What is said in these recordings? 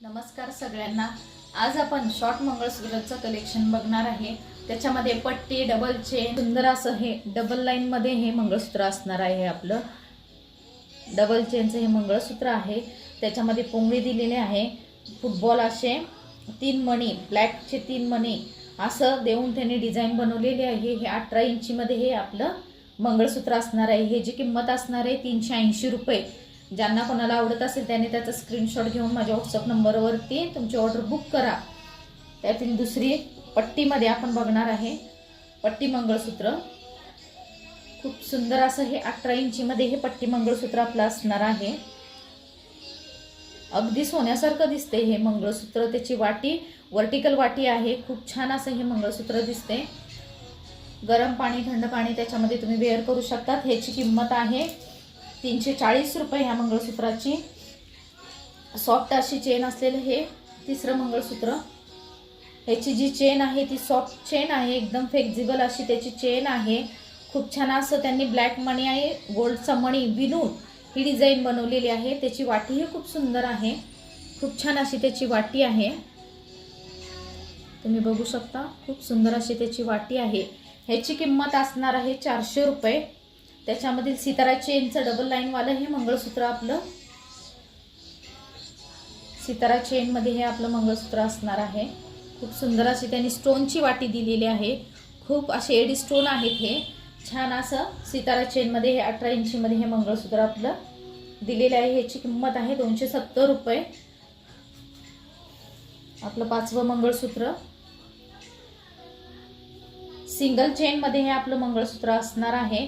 नमस्कार सगळ्यांना। आज आपण शॉर्ट मंगळसूत्राचं कलेक्शन बघणार आहे। त्याच्यामध्ये पट्टी, डबल चेन, सुंदर असं हे डबल लाईन मध्ये हे मंगळसूत्र असणार आहे। आपलं डबल चेनचं हे मंगळसूत्र आहे। त्याच्यामध्ये पोंगळी दिलेली आहे। फुटबॉल असे 3 मणी, ब्लॅकचे 3 मणी असं देऊन त्यांनी डिझाइन बनवलेली आहे। हे 18 इंची मध्ये हे आपलं मंगळसूत्र असणार आहे। हे जी किंमत असणार आहे 380 रुपये। ज्यांना कोणाला आवडत असेल त्याने त्याचा स्क्रीनशॉट घेऊन माझ्या व्हॉट्सअप नंबरवरती तुमची ऑर्डर बुक करा। त्यातील दुसरी पट्टीमध्ये आपण बघणार आहे पट्टी मंगळसूत्र। खूप सुंदर असं हे 18 इंची मध्ये हे पट्टी मंगळसूत्र आपलं असणार आहे। अगदी सोन्यासारखं दिसते हे मंगळसूत्र। त्याची वाटी वर्टिकल वाटी आहे। खूप छान असं हे मंगळसूत्र दिसते। गरम पाणी, थंड पाणी त्याच्यामध्ये तुम्ही वेअर करू शकता। ह्याची किंमत आहे 340 रुपये ह्या मंगळसूत्राची। सॉफ्ट अशी चेन असलेलं हे तिसरं मंगळसूत्र। ह्याची जी चेन आहे ती सॉफ्ट चेन आहे, एकदम फ्लेक्झिबल अशी त्याची चेन आहे। खूप छान असं त्यांनी ब्लॅक मणी आणि गोल्डचा मणी विणून ही डिझाइन बनवलेली आहे। त्याची वाटीही खूप सुंदर आहे। खूप छान अशी त्याची वाटी आहे, तुम्ही बघू शकता। खूप सुंदर अशी त्याची वाटी आहे। ह्याची किंमत असणार आहे 400 रुपये। त्याच्यामधील सितारा चेनचं डबल लाईन वाला हे मंगळसूत्र आपलं सितारा चेन मध्ये हे आपलं मंगळसूत्र असणार आहे। खूप सुंदर अशी त्यांनी स्टोनची वाटी दिलेली आहे। खूप असे एडी स्टोन आहेत। हे छान असं सितारा चेन मध्ये हे 18 इंची मध्ये हे मंगळसूत्र आपलं दिलेले आहे। ह्याची किंमत आहे 270 रुपये। आपलं 5वं मंगळसूत्र सिंगल चेन मध्ये हे आपलं मंगळसूत्र असणार आहे।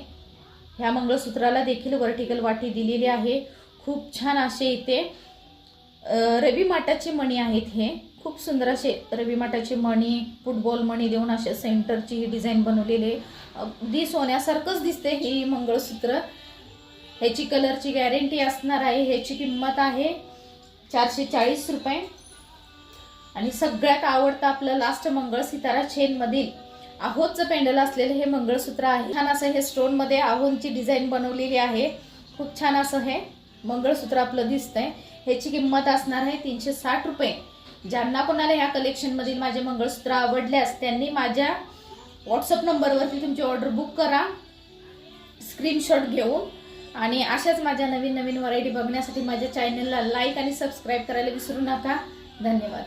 ह्या मंगळसूत्राला देखील वर्टिकल वाटी दिलेली आहे। खूप छान असे इथे रवी माटाचे मणी आहेत। हे खूप सुंदर असे रवी माटाचे मणी, फुटबॉल मणी देऊन अशा सेंटरची ही डिझाइन बनवलेली आहे। अगदी सोन्यासारखंच दिसते ही मंगळसूत्र। ह्याची कलरची गॅरंटी असणार आहे। ह्याची किंमत आहे 440 रुपये। आणि सगळ्यात आवडतं आपलं लास्ट मंगळ सितारा चेन मधील आहोचं पेंडल असलेलं हे मंगळसूत्र आहे। छान असं हे स्टोन मध्ये आहोंची डिझाइन बनवलेली आहे। खूप छान असं हे मंगळसूत्र आपलं दिसतंय। ह्याची किंमत असणार आहे 360 रुपये। ज्यांना कोणाला ह्या कलेक्शन मधील माझे मंगळसूत्र आवडल्यास त्यांनी माझ्या व्हॉट्सअप नंबरवरती तुमची ऑर्डर बुक करा स्क्रीनशॉट घेऊन। आणि अशाच माझ्या नवीन नवीन व्हरायटी बघण्यासाठी माझ्या चॅनलला लाईक आणि सबस्क्राईब करायला विसरू नका। धन्यवाद।